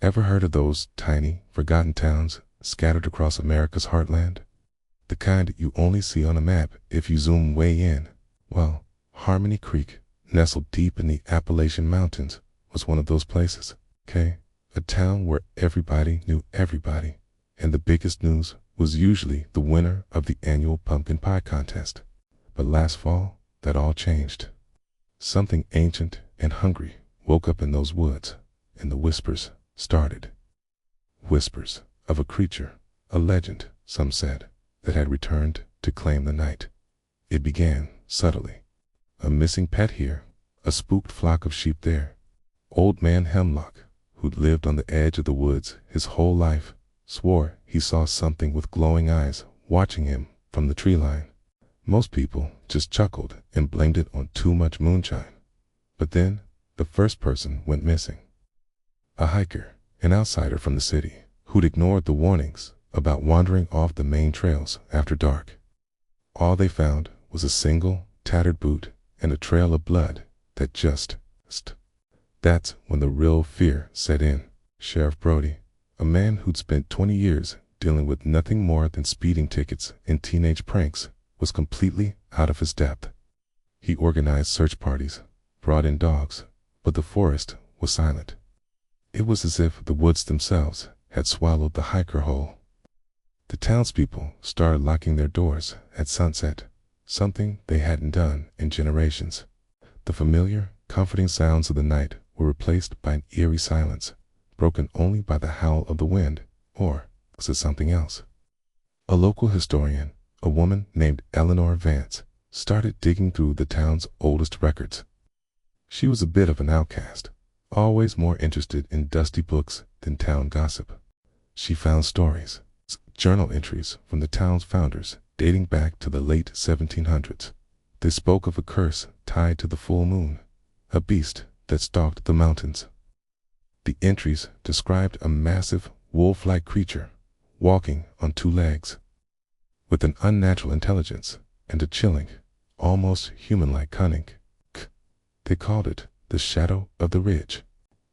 Ever heard of those tiny, forgotten towns scattered across America's heartland? The kind you only see on a map if you zoom way in. Well, Harmony Creek, nestled deep in the Appalachian Mountains, was one of those places. Okay? A town where everybody knew everybody, and the biggest news was usually the winner of the annual pumpkin pie contest. But last fall, that all changed. Something ancient and hungry woke up in those woods, and the whispers started. Whispers of a creature, a legend, some said, that had returned to claim the night. It began subtly. A missing pet here, a spooked flock of sheep there. Old Man Hemlock, who'd lived on the edge of the woods his whole life, swore he saw something with glowing eyes watching him from the tree line. Most people just chuckled and blamed it on too much moonshine. But then, the first person went missing. A hiker, an outsider from the city, who'd ignored the warnings about wandering off the main trails after dark. All they found was a single, tattered boot and a trail of blood that just stopped. That's when the real fear set in. Sheriff Brody, a man who'd spent 20 years dealing with nothing more than speeding tickets and teenage pranks, was completely out of his depth. He organized search parties, brought in dogs, but the forest was silent. It was as if the woods themselves had swallowed the hiker whole. The townspeople started locking their doors at sunset, something they hadn't done in generations. The familiar, comforting sounds of the night were replaced by an eerie silence, broken only by the howl of the wind, or was it something else? A local historian, a woman named Eleanor Vance, started digging through the town's oldest records. She was a bit of an outcast, always more interested in dusty books than town gossip. She found stories, journal entries from the town's founders dating back to the late 1700s. They spoke of a curse tied to the full moon, a beast that stalked the mountains. The entries described a massive, wolf-like creature, walking on two legs, with an unnatural intelligence and a chilling, almost human-like cunning. They called it the Shadow of the Ridge.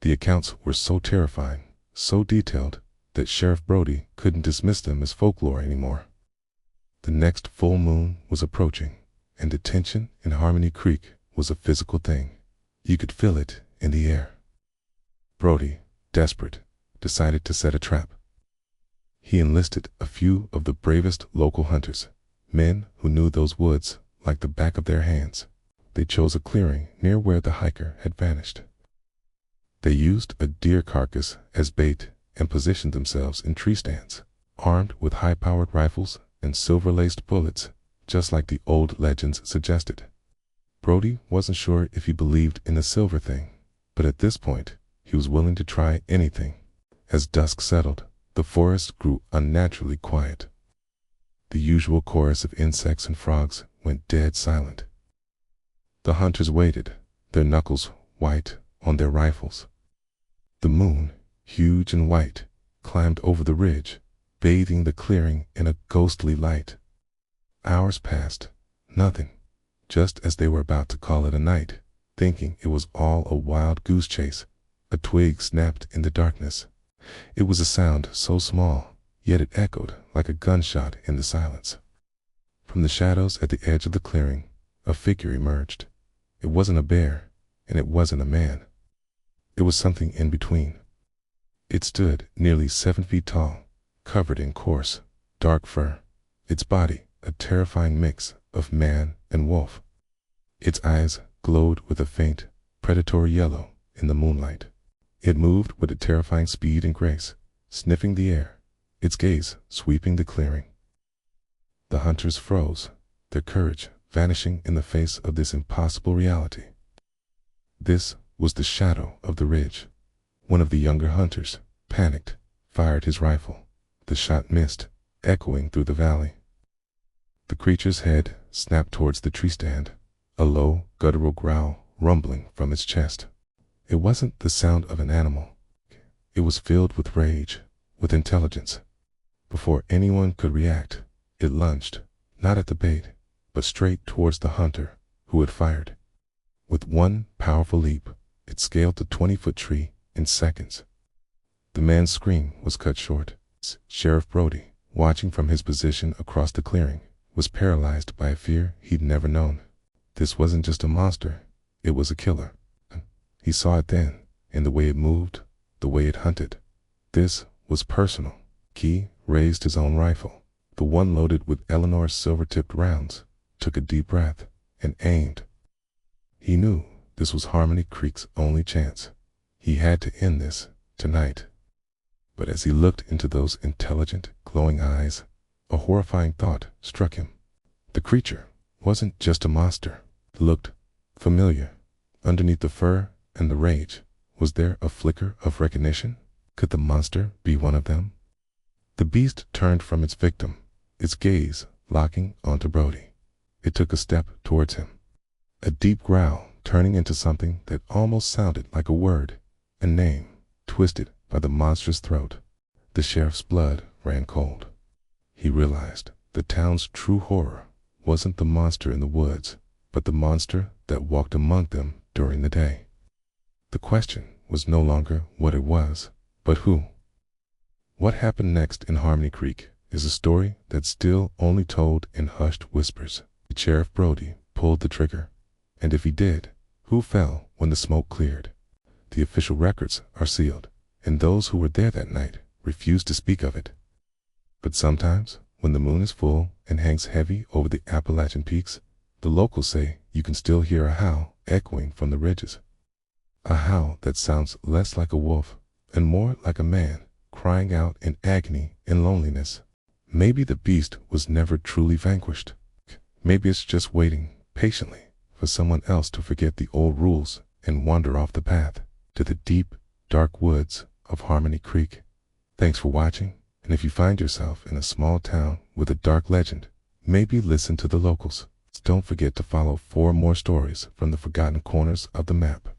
The accounts were so terrifying, so detailed, that Sheriff Brody couldn't dismiss them as folklore anymore. The next full moon was approaching, and the tension in Harmony Creek was a physical thing. You could feel it in the air. Brody, desperate, decided to set a trap. He enlisted a few of the bravest local hunters, men who knew those woods like the back of their hands. They chose a clearing near where the hiker had vanished. They used a deer carcass as bait and positioned themselves in tree stands, armed with high-powered rifles and silver-laced bullets, just like the old legends suggested. Brody wasn't sure if he believed in the silver thing, but at this point, he was willing to try anything. As dusk settled, the forest grew unnaturally quiet. The usual chorus of insects and frogs went dead silent. The hunters waited, their knuckles white on their rifles. The moon, huge and white, climbed over the ridge, bathing the clearing in a ghostly light. Hours passed, nothing, just as they were about to call it a night, thinking it was all a wild goose chase. A twig snapped in the darkness. It was a sound so small, yet it echoed like a gunshot in the silence. From the shadows at the edge of the clearing, a figure emerged. It wasn't a bear, and it wasn't a man. It was something in between. It stood nearly 7 feet tall, covered in coarse, dark fur. Its body, a terrifying mix of man and wolf. Its eyes glowed with a faint, predatory yellow in the moonlight. It moved with a terrifying speed and grace, sniffing the air, its gaze sweeping the clearing. The hunters froze, their courage vanishing in the face of this impossible reality. This was the Shadow of the Ridge. One of the younger hunters, panicked, fired his rifle. The shot missed, echoing through the valley. The creature's head snapped towards the tree stand, a low, guttural growl rumbling from its chest. It wasn't the sound of an animal. It was filled with rage, with intelligence. Before anyone could react, it lunged, not at the bait, but straight towards the hunter who had fired. With one powerful leap, it scaled the 20-foot tree in seconds. The man's scream was cut short. Sheriff Brody, watching from his position across the clearing, was paralyzed by a fear he'd never known. This wasn't just a monster, it was a killer. He saw it then, in the way it moved, the way it hunted. This was personal. Key raised his own rifle, the one loaded with Eleanor's silver-tipped rounds, took a deep breath, and aimed. He knew this was Harmony Creek's only chance. He had to end this, tonight. But as he looked into those intelligent, glowing eyes, a horrifying thought struck him. The creature wasn't just a monster. It looked familiar. Underneath the fur and the rage, was there a flicker of recognition? Could the monster be one of them? The beast turned from its victim, its gaze locking onto Brody. It took a step towards him. A deep growl turning into something that almost sounded like a word, a name, twisted by the monster's throat. The sheriff's blood ran cold. He realized the town's true horror wasn't the monster in the woods, but the monster that walked among them during the day. The question was no longer what it was, but who. What happened next in Harmony Creek is a story that's still only told in hushed whispers. Sheriff Brody pulled the trigger, and if he did, who fell when the smoke cleared? The official records are sealed, and those who were there that night refuse to speak of it. But sometimes, when the moon is full and hangs heavy over the Appalachian peaks, the locals say you can still hear a howl echoing from the ridges. A howl that sounds less like a wolf and more like a man crying out in agony and loneliness. Maybe the beast was never truly vanquished. Maybe it's just waiting patiently for someone else to forget the old rules and wander off the path to the deep, dark woods of Harmony Creek. Thanks for watching, and if you find yourself in a small town with a dark legend, maybe listen to the locals. Don't forget to follow 4 more stories from the forgotten corners of the map.